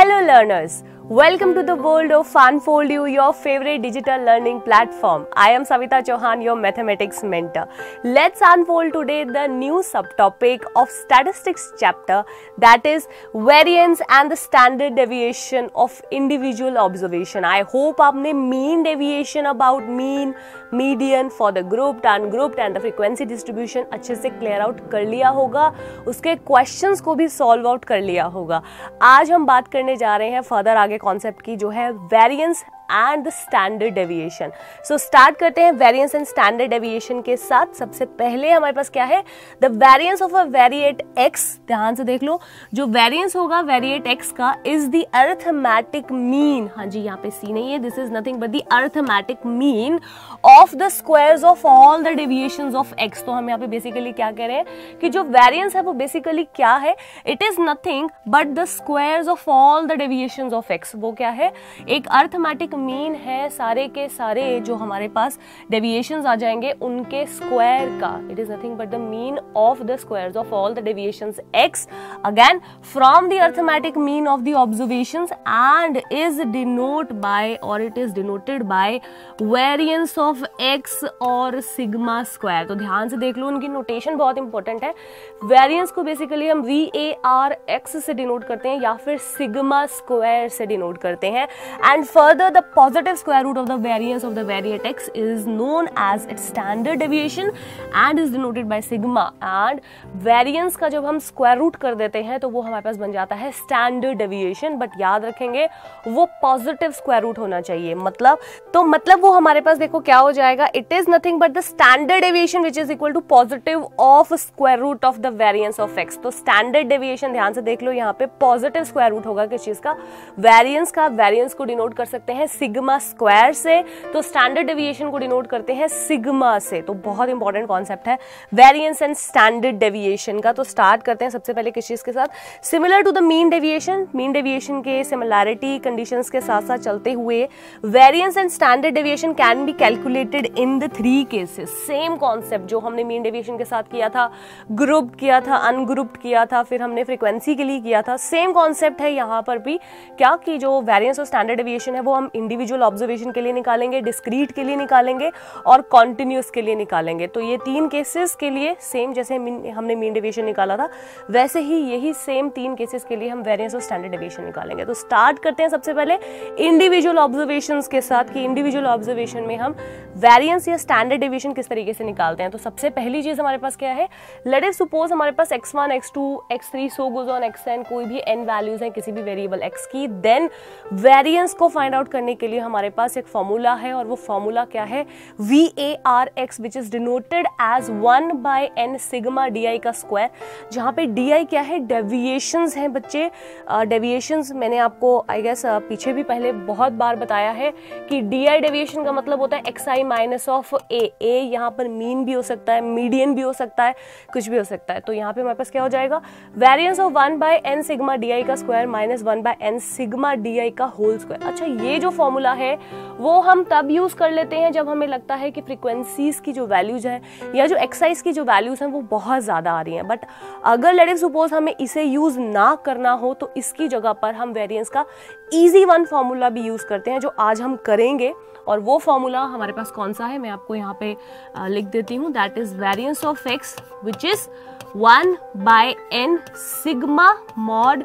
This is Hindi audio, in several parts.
Hello learners, welcome to the world of Unfold You, your favorite digital learning platform. I am Savita Chauhan, your mathematics mentor. Let's unfold today the new subtopic of statistics chapter, that is variance and the standard deviation of individual observation. I hope आपने mean deviation about mean, median for the grouped, ungrouped and the frequency distribution अच्छे से clear out कर लिया होगा, उसके questions को भी solve out कर लिया होगा. आज हम बात करने जा रहे हैं फर्दर आगे कॉन्सेप्ट की, जो है variance and the standard deviation. So start करते हैं वेरिएंस एंड स्टैंडर्ड डेविएशन के साथ. सबसे पहले हमारे पास क्या है, the variance of a variate x. ध्यान से देख लो, जो वेरिएंस होगा वेरिएट एक्स का इज द अरिथमेटिक मीन. हाँ जी, यहाँ पे सी नहीं है, this is nothing but the arithmetic mean of the squares of all the deviations of x. तो हम यहाँ पे बेसिकली क्या कह रहे हैं कि जो वेरिएंस है वो बेसिकली क्या है, it is nothing but the squares of all the deviations of x. वो क्या है, एक अरिथमेटिक मीन है सारे के सारे जो हमारे पास डेविएशंस आ जाएंगे उनके स्क्वायर का. It is nothing but the mean of the squares of all the deviations X again from the arithmetic mean of the observations and is denote by और it is denoted by variance of X और सिग्मा स्क्वायर. तो ध्यान से देख लो, उनकी नोटेशन बहुत इंपॉर्टेंट है. वेरिएंस को बेसिकली हम VAR x से डिनोट करते हैं या फिर सिग्मा स्क्वायर से डिनोट करते हैं. And further the positive square root of the variance of the variate x is known as its standard deviation and is denoted by sigma. And variance का जब हम square root कर देते हैं तो वो हमारे पास बन जाता है standard deviation. बट याद रखेंगे वो positive square root होना चाहिए. मतलब वो हमारे पास देखो क्या हो जाएगा, it is nothing but the standard deviation which is equal to positive of square root of the variance of x. तो standard deviation ध्यान से देख लो, यहाँ पे positive square root होगा किस चीज का, variance का. variance को डिनोट कर सकते हैं सिग्मा स्क्वायर से, तो स्टैंडर्ड डेविएशन को डिनोट करते हैं सिग्मा से. तो बहुत इंपॉर्टेंट कॉन्सेप्ट है वेरिएंस एंड स्टैंडर्ड डेविएशन का. तो स्टार्ट करते हैं सबसे पहले किस चीज के साथ, similar to the mean deviation. Mean deviation के सिमिलैरिटी कंडीशंस के साथ साथ चलते हुए variance and standard deviation can be calculated in the 3 cases. Same concept जो हमने मीन डेविएशन के साथ किया था, ग्रुप्ड किया था, अनग्रुप्ड किया था, फिर हमने फ्रीक्वेंसी के लिए किया था, सेम कॉन्सेप्ट है यहाँ पर भी. क्या कि जो वेरिएंस और स्टैंडर्ड डेविएशन है वो हम इंडिविजुअल ऑब्जर्वेशन के लिए निकालेंगे, डिस्क्रीट के लिए निकालेंगे और कॉन्टिन्यूस के लिए निकालेंगे. तो ये 3 केसेस के लिए सेम जैसे हमने मीन डेविएशन निकाला था वैसे ही यही सेम 3 केसेस के लिए हम वेरिएंस और स्टैंडर्ड डेविएशन निकालेंगे. तो स्टार्ट करते हैं सबसे पहले इंडिविजुअल ऑब्जर्वेशंस के साथ कि इंडिविजुअल ऑब्जर्वेशन में हम वेरिएंस या स्टैंडर्ड डेविएशन किस तरीके से निकालते हैं. तो सबसे पहली चीज हमारे पास क्या है, लेट अस सपोज हमारे पास x1 x2 x3 so goes on xn, कोई भी n वैल्यूज हैं किसी भी वेरिएबल x की. देन वेरिएंस को फाइंड आउट करने के लिए हमारे पास एक फॉर्मूला है और वो फॉर्मूला क्या है, VARX which is denoted as 1/n sigma DI का स्क्वायर. जहां पे DI क्या है, डेविएशंस हैं बच्चे. डेविएशंस मैंने आपको आई गेस पीछे भी पहले बहुत बार बताया है कि DI डेविएशन का मतलब होता है xi माइनस ऑफ a. यहाँ पर मीन भी हो सकता है, मीडियन भी हो सकता है, कुछ भी हो सकता है. तो यहाँ पे हमारे पास क्या हो जाएगा, variance of 1/n sigma DI का square minus 1/n sigma DI का होल स्क्वायर. अच्छा, ये जो फॉर्मूला है वो हम तब यूज कर लेते हैं जब हमें लगता है कि फ्रीक्वेंसीज की जो वैल्यूज है या जो एक्साइज की जो वैल्यूज हैं वो बहुत ज्यादा आ रही हैं. बट अगर लेट अस सपोज हमें इसे यूज ना करना हो तो इसकी जगह पर हम वेरिएंस का इजी वन फॉर्मूला भी यूज करते हैं जो आज हम करेंगे. और वो फॉर्मूला हमारे पास कौन सा है मैं आपको यहाँ पे लिख देती हूँ, that is variance of x which is 1/n sigma mod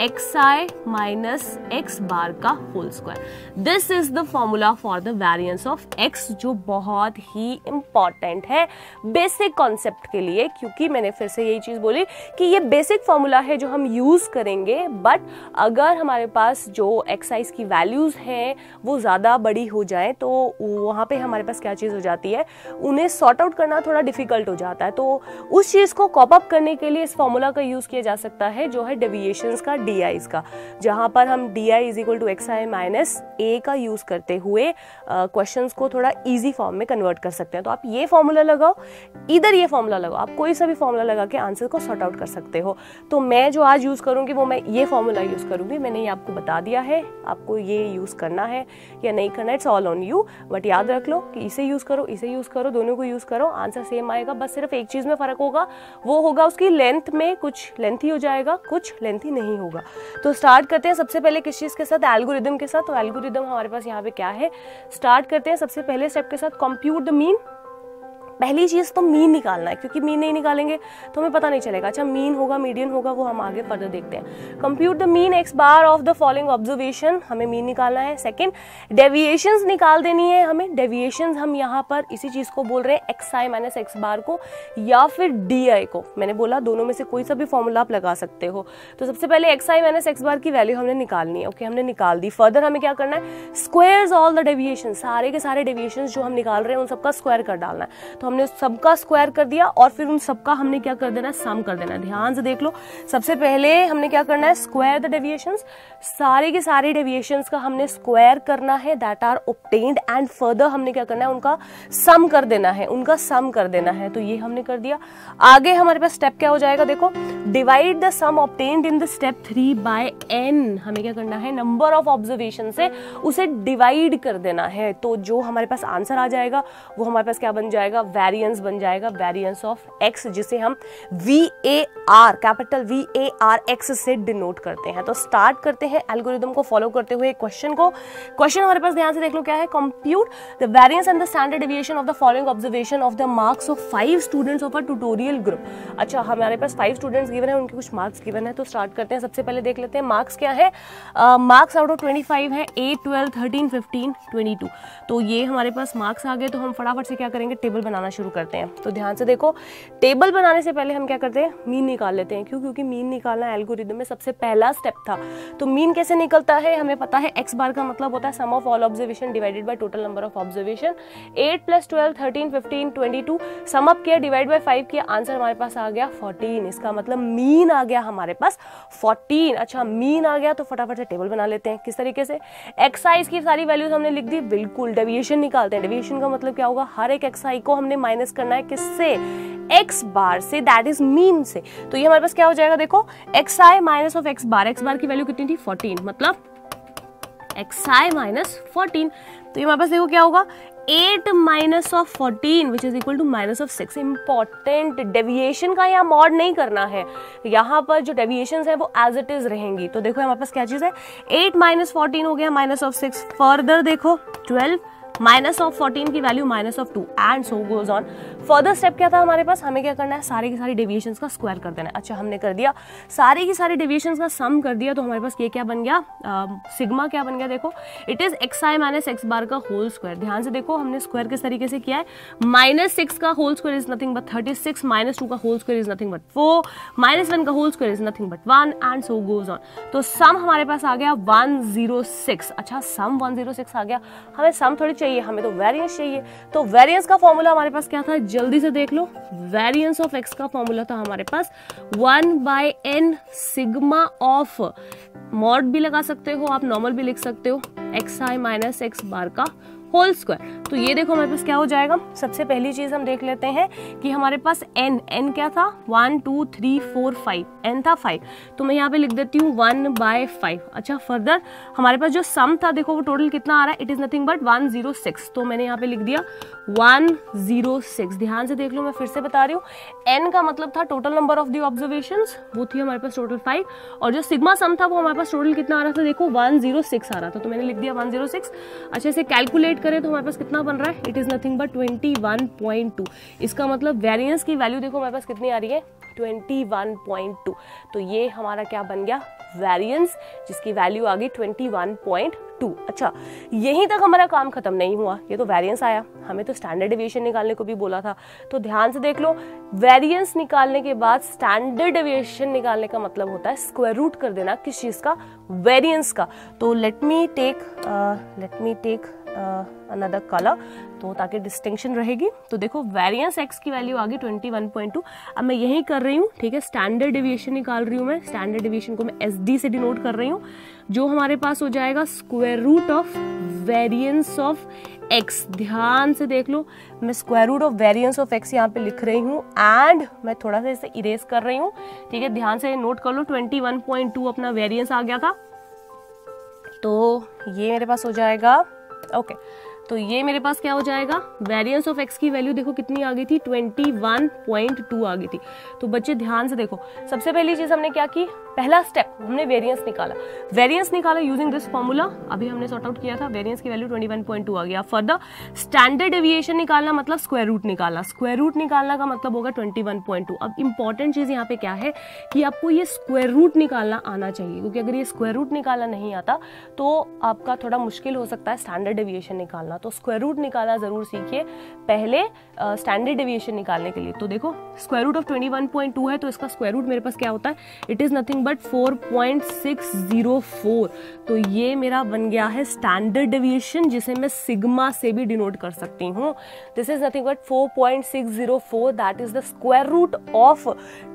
xi minus x bar का whole square. This is the formula for the variance of x, जो बहुत ही इंपॉर्टेंट है बेसिक कॉन्सेप्ट के लिए. क्योंकि मैंने फिर से यही चीज बोली कि ये बेसिक फॉर्मूला है जो हम यूज करेंगे. बट अगर हमारे पास जो एक्साइज की वैल्यूज हैं वो ज्यादा बड़ी हो जाए तो वहां पे हमारे पास क्या चीज हो जाती है, उन्हें सॉर्ट आउट करना थोड़ा डिफिकल्ट हो जाता है. तो उस चीज को कॉप अप करने के लिए इस फॉर्मूला का यूज किया जा सकता है जो है डेविएशंस का, DI का, जहां पर हम DI is equal to xi minus a का यूज करते हुए क्वेश्चंस को थोड़ा इजी फॉर्म में कन्वर्ट कर सकते हैं. तो आप ये फॉर्मूला लगाओ, इधर ये फॉर्मूला लगाओ, आप कोई सा भी फॉर्मूला लगा के आंसर को सॉर्ट आउट कर सकते हो. तो मैं जो आज यूज करूंगी वो मैं ये फॉर्मूला यूज करूंगी. मैंने ये आपको बता दिया है, आपको ये यूज करना है या नहीं करना, it's all on you. But याद रख लो कि इसे यूज करो, इसे यूज करो, दोनों को यूज करो, आंसर सेम आएगा. बस सिर्फ एक चीज में फर्क होगा, वो होगा उसकी लेंथ में कुछ लेंथी हो जाएगा, कुछ लेंथी नहीं होगा. होगा। तो स्टार्ट करते हैं सबसे पहले किस चीज़ के साथ, एल्गोरिदम के साथ। तो एल्गोरिदम हमारे पास यहाँ पे क्या है, स्टार्ट करते हैं सबसे पहले स्टेप के साथ, कंप्यूट द मीन। पहली चीज़ तो मीन निकालना है, क्योंकि मीन नहीं निकालेंगे तो हमें पता नहीं चलेगा। अच्छा, मीन होगा, मीडियन होगा, वो हम आगे फर्दर देखते हैं। Compute the mean x bar of the following observation, हमें मीन निकालना है। सेकंड, डेविएशंस निकाल देनी है हमें। डेविएशंस हम यहाँ पर इसी चीज़ को बोल रहे हैं, एक्स आई माइनस एक्स बार को या फिर डी आई को। मैंने बोला दोनों में से कोई सा भी फॉर्मूला आप लगा सकते हो। तो सबसे पहले x I minus X bar की वैल्यू हमने निकालनी है। ओके, हमने निकाल दी। फर्दर हमें क्या करना है, स्क्वायर्स ऑल द डेविएशन, सारे के सारे डेविएशंस जो हम निकाल रहे हैं उन सबका स्क्वायर कर डालना है। तो हमने सबका स्क्वायर कर दिया और फिर उन सबका हमने क्या कर देना है, सम कर देना है। ध्यान से देख लो, सबसे पहले हमने क्या करना है, स्क्वायर द डेविएशंस, सारे के सारे डेविएशंस का हमने स्क्वायर करना है that are obtained, and further हमने क्या करना है, उनका सम कर देना है, उनका सम कर देना है। तो ये हमने कर दिया। आगे हमारे पास स्टेप क्या हो जाएगा, देखो, divide the sum obtained in the step 3 by n। हमें क्या करना है, नंबर ऑफ ऑब्जर्वेशन से उसे डिवाइड कर देना है। तो जो हमारे पास आंसर आ जाएगा वो हमारे पास क्या बन जाएगा, वेरिएंस बन जाएगा, वेरिएंस ऑफ x, जिसे हम VAR, कैपिटल VARX से डिनोट करते हैं। तो स्टार्ट करते हैं एल्गोरिदम को फॉलो करते हुए क्वेश्चन को। क्वेश्चन हमारे पास ध्यान से देख लो क्या है, compute the variance and the standard deviation of the following observation of the marks of 5 students of a tutorial group. अच्छा, हमारे पास 5 स्टूडेंट्स गिवन है, उनके कुछ मार्क्स गिवन है। तो स्टार्ट करते हैं। सबसे पहले देख लेते हैं मार्क्स क्या है। मार्क्स आउट ऑफ 25 है, 8, 12, 13, 15, 22। तो ये हमारे पास मार्क्स आ गए। तो हम फटाफट से क्या करेंगे, टेबल बनाना शुरू करते हैं। तो ध्यान से देखो, टेबल बनाने से पहले हम क्या करते हैं, मीन निकाल लेते हैं। क्यों? क्योंकि मीन निकालना एल्गोरिदम में सबसे पहला स्टेप था। तो मीन कैसे निकलता है, हमें पता है, एक्स बार का मतलब होता है sum of all observation divided by total number of observation. 8 + 12, 13, 15, 22, sum up किया, डिवाइड बाय 5 किया, आंसर हमारे पास आ गया 14। इसका मतलब मीन आ गया हमारे पास 14। अच्छा, मीन आ गया तो फटाफट से टेबल बना लेते हैं। किस तरीके से, एक्साइज की सारी वैल्यूज हमने लिख दी, बिल्कुल। डेविएशन निकालते हैं। डेविएशन का मतलब क्या होगा, हर एक एक्साई को हमने माइनस करना है, किससे, एक्स बार से, दैट इज मीन से। तो ये हमारे पास क्या हो जाएगा, देखो, X I minus of X bar. X bar की वैल्यू कितनी थी, 14, मतलब एक्स आई माइनस 14। तो ये हमारे पास देखो क्या होगा, 8 minus of 14 which is equal to minus of 6। Important, deviation का यहाँ मॉड नहीं करना है, यहाँ पर जो डेविएशन है वो एज इट इज रहेंगी। तो देखो हमारे पास क्या चीज है, 8 माइनस 14 हो गया माइनस ऑफ 6। फर्दर देखो 12 माइनस ऑफ 14 की value minus of 2 and so goes on. Further step क्या था हमारे पास, हमें क्या करना है, सारे की सारी डेविएशंस का स्क्वायर कर देना है। अच्छा, हमने कर दिया, सारे की सारी डेविएशंस का सम कर दिया। तो हमारे पास ये क्या बन गया, सिग्मा क्या बन गया, देखो, it is X I minus X bar का होल स्क्वायर। ध्यान से देखो, हमने स्क्वायर किस तरीके से किया है, -6 का whole square is nothing but 36, -2 का whole square is nothing but 4, -1 का whole square is nothing but 1 and so goes on. तो सम हमारे पास आ गया 106। अच्छा, सम 106 आ गया। हमें सम थोड़ी चाहिए, हमें तो वेरिएंस चाहिए। तो वेरिएंस का फॉर्मूला हमारे पास क्या था, जल्दी से देख लो। वेरिएंस ऑफ एक्स का फॉर्मूला था हमारे पास 1/n सिग्मा ऑफ, मॉड भी लगा सकते हो आप, नॉर्मल भी लिख सकते हो, x I minus X bar का होल स्क्वायर। तो ये देखो हमारे पास क्या हो जाएगा। सबसे पहली चीज हम देख लेते हैं कि हमारे पास n क्या था, 1 2 3 4 5, n था 5। तो मैं यहाँ पे लिख देती हूँ 1/5। अच्छा, फर्दर हमारे पास जो सम था, देखो वो टोटल कितना आ रहा है, इट इज नथिंग बट 106। तो मैंने यहाँ पे लिख दिया 106। ध्यान से देख लो, मैं फिर से बता रही हूँ, n का मतलब था total number of the observations, वो थी हमारे पास टोटल 5, और जो सिग्मा सम था वो हमारे पास टोटल कितना आ रहा था, देखो 106 आ रहा था। तो मैंने लिख दिया 106। अच्छा, इसे कैलकुलेट करें तो हमारे पास कितना बन रहा है, इट इज नथिंग बट 21.2। इसका मतलब वेरिएंस की वैल्यू देखो हमारे पास कितनी आ रही है, 21.2। तो ये हमारा क्या बन गया, वेरिएंस, जिसकी वैल्यू आ गई 21.2। अच्छा, यहीं तक हमारा काम खत्म नहीं हुआ, ये तो वेरिएंस आया, हमें तो स्टैंडर्ड डेविएशन निकालने को भी बोला था। तो ध्यान से देख लो, वेरिएंस निकालने के बाद स्टैंडर्ड डेविएशन निकालने का मतलब होता है स्क्वायर रूट कर देना किस चीज का, वेरिएंस का। तो let me take another colour, तो ताकि डिस्टिंक्शन रहेगी। तो देखो वेरिएंस एक्स की वैल्यू आ गई 21.2। अब मैं यही कर रही हूँ, ठीक है, स्टैंडर्ड डेविएशन निकाल रही हूँ मैं। स्टैंडर्ड डेविएशन को मैं SD से डिनोट कर रही हूँ, जो हमारे पास हो जाएगा square root of variance of x. ध्यान से देख लो, मैं square root of variance of x यहाँ पे लिख रही हूँ एंड मैं थोड़ा सा इसे इरेज कर रही हूँ, ठीक है, ध्यान से नोट कर लो। 21.2 अपना वेरिएंस आ गया था, तो ये मेरे पास हो जाएगा, ओके, तो ये मेरे पास क्या हो जाएगा, वेरिएंस ऑफ एक्स की वैल्यू देखो कितनी आ गई थी, 21.2 आ गई थी। तो बच्चे ध्यान से देखो, सबसे पहली चीज हमने क्या की, पहला स्टेप हमने वेरिएंस निकाला यूजिंग दिस फॉर्मूला, अभी हमने सॉर्ट आउट किया था, वेरिएंस की वैल्यू 21.2 आ गया। फर्दर स्टैंडर्ड डेविएशन निकालना मतलब स्क्वायर रूट निकालना, स्क्वायर रूट निकालना का मतलब होगा 21.2। अब इंपॉर्टेंट चीज यहाँ पे क्या है कि आपको ये स्क्वायर रूट निकालना आना चाहिए, क्योंकि अगर ये स्क्वायर रूट निकालना नहीं आता तो आपका थोड़ा मुश्किल हो सकता है स्टैंडर्ड डेविएशन निकालना। तो स्क्वायर रूट निकालना जरूर सीखिए पहले स्टैंडर्ड डेविएशन निकालने के लिए। तो देखो स्क्वायर रूट ऑफ 21.2 है, तो इसका स्क्वायर रूट मेरे पास क्या होता है, इट इज नथिंग बट 4.604। तो ये मेरा बन गया है स्टैंडर्ड डेविएशन, जिसे मैं सिग्मा से भी डिनोट कर सकती हूँ। This is nothing but 4.604, that is the square root of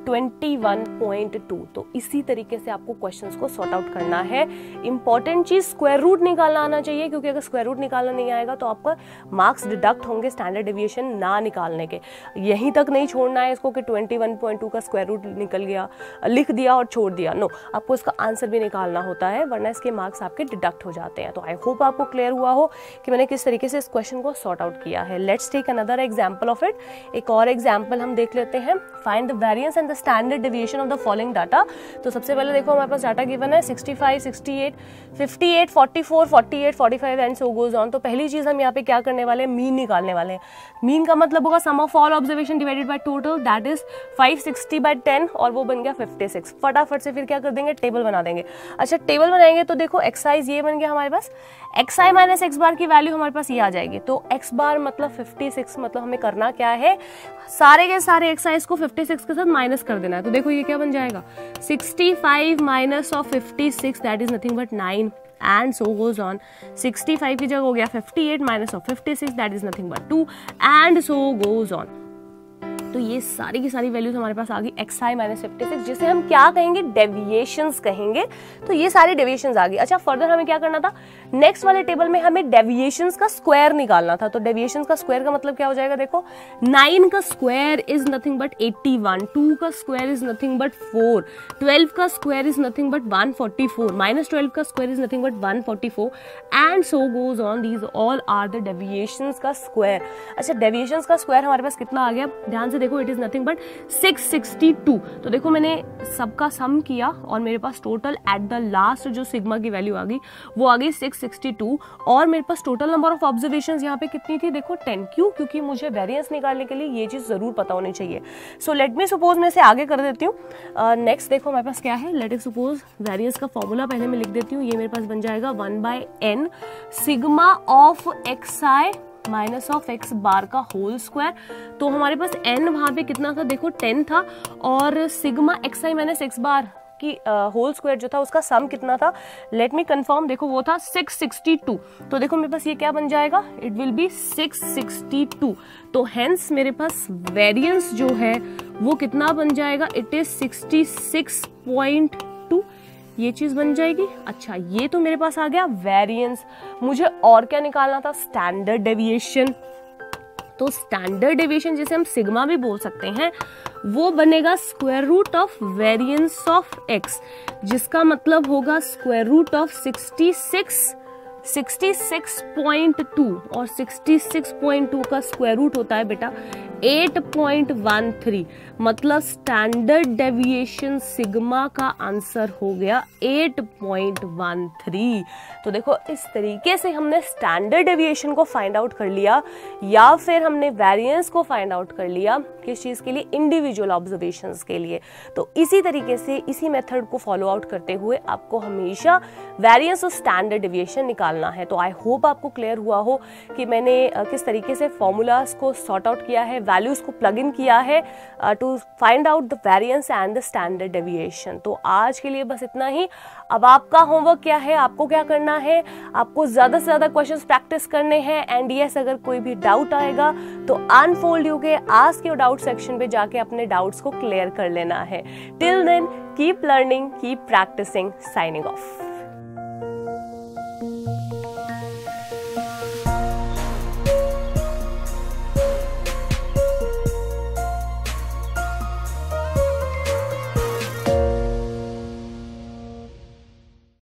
21.2। तो इसी तरीके से आपको क्वेश्चंस को सॉर्ट आउट करना है। इंपॉर्टेंट चीज स्क्वायर रूट निकालना आना चाहिए, क्योंकि अगर स्क्वायर रूट निकालना नहीं आएगा तो आपका मार्क्स डिडक्ट होंगे स्टैंडर्ड डेविएशन ना निकालने के। यहीं तक नहीं छोड़ना है इसको कि 21.2 का स्क्वायर रूट निकल गया, लिख दिया और छोड़ दिया, नो, आपको इसका आंसर भी निकालना होता है, वरना इसके मार्क्स आपके डिडक्ट हो जाते हैं। तो आई होप आपको क्लियर हुआ हो कि मैंने किस तरीके से इस क्वेश्चन को सॉर्ट आउट किया है। Let's take another example of it. एक और एग्जांपल हम देख लेते हैं। Find the variance and the standard deviation of the following data. तो सबसे पहले देखो हमारे पास डाटा गिवन है 65, 68, 58, 44, 48, 45 एंड सो गोज ऑन। तो पहली चीज हम यहाँ पे क्या करने वाले हैं, मीन निकालने वाले हैं। मीन का मतलब होगा sum of all observation divided by total, that is 560/10, और वो बन गया 56। फटाफट से फिर क्या कर देंगे, टेबल बना देंगे। अच्छा टेबल बनाएंगे तो देखो एक्साइज ये बन गया हमारे पास, xi माइनस x बार की वैल्यू हमारे पास ये आ जाएगी। तो x बार मतलब 56, मतलब हमें करना क्या है, सारे के सारे एक्साइज को 56 के साथ माइनस कर देना है। तो देखो ये क्या बन जाएगा, 65 minus of 56, that is nothing but 9 and so goes on. 65 की जगह हो गया 58 minus of 56, that is nothing but 2 and so goes on. तो ये सारी की सारी वैल्यूज हमारे पास आ गई xi माइनस 56, जिसे हम क्या कहेंगे, डेविएशंस कहेंगे। तो ये सारी डेविएशंस आ गई। अच्छा फर्दर हमें क्या करना था, नेक्स्ट वाले टेबल में हमें डेविएशंस का स्क्वायर निकालना था। तो डेविएशंस का स्क्वायर का मतलब क्या हो जाएगा, देखो 9 का स्क्वायर इज नथिंग बट 81, 2 का स्क्वायर इज नथिंग बट 4, 12 का square is nothing but 144, minus 12 का square is nothing but 144 and so goes on. These all are the deviations का स्क्वायर। अच्छा डेविएशंस का स्क्वायर हमारे पास कितना आ गया, ध्यान से देखो, इट इज नथिंग बट 662। तो देखो मैंने सबका सम किया और मेरे पास टोटल एट द लास्ट जो सिग्मा की वैल्यू आ गई वो आ गई 662, और मेरे पास टोटल नंबर ऑफ ऑब्जर्वेशंस यहाँ पे कितनी थी, देखो 10। क्यों, क्योंकि मुझे वेरिएंस निकालने के लिए ये चीज जरूर पता होनी चाहिए। सो लेट मी सपोज मैं इसे आगे कर देती हूँ। नेक्स्ट देखो हमारे पास क्या है, लेट इट सपोज वेरिएंस का फॉर्मूला पहले मैं लिख देती हूँ। ये मेरे पास बन जाएगा 1/n sigma of xi minus of x bar का होल स्क्वायर। तो हमारे पास n वहां पे कितना था, देखो 10 था, और सिग्मा xi माइनस x बार की होल स्क्वायर जो था उसका सम कितना था, लेट मी कंफर्म, देखो वो था 662। तो देखो मेरे पास ये क्या बन जाएगा, इट विल बी 662। तो हेंस मेरे पास वेरिएंस जो है वो कितना बन जाएगा, इट इज 66.2, ये चीज बन जाएगी। अच्छा ये तो मेरे पास आ गया वेरिएंस, मुझे और क्या निकालना था, स्टैंडर्ड डेविएशन। तो स्टैंडर्ड डेविएशन जिसे हम सिग्मा भी बोल सकते हैं, वो बनेगा square root of variance of x, जिसका मतलब होगा स्क्वायर रूट ऑफ 66.2, और 66.2 का स्क्वायर रूट होता है बेटा 8.13, मतलब स्टैंडर्ड डेविएशन सिग्मा का आंसर हो गया 8.13। तो देखो इस तरीके से हमने स्टैंडर्ड डेविएशन को फाइंड आउट कर लिया, या फिर हमने वेरिएंस को फाइंड आउट कर लिया, किस चीज के लिए, इंडिविजुअल ऑब्जर्वेशंस के लिए। तो इसी तरीके से इसी मेथड को फॉलो आउट करते हुए आपको हमेशा वेरिएंस और स्टैंडर्ड डेविएशन निकालना है। तो आई होप आपको क्लियर हुआ हो कि मैंने किस तरीके से फॉर्मूलाज को सॉर्ट आउट किया है, वैल्यूज को प्लग इन किया है to find out the variance and the standard deviation. तो आज के लिए बस इतना ही। अब आपका होमवर्क क्या है, आपको क्या करना है, आपको ज्यादा से ज्यादा क्वेश्चंस प्रैक्टिस करने हैं। एंड यस, अगर कोई भी डाउट आएगा तो अनफोल्ड यू के आस्क योर डाउट सेक्शन पे जाके अपने डाउट्स को क्लियर कर लेना है। Till then keep learning, keep practising, signing of.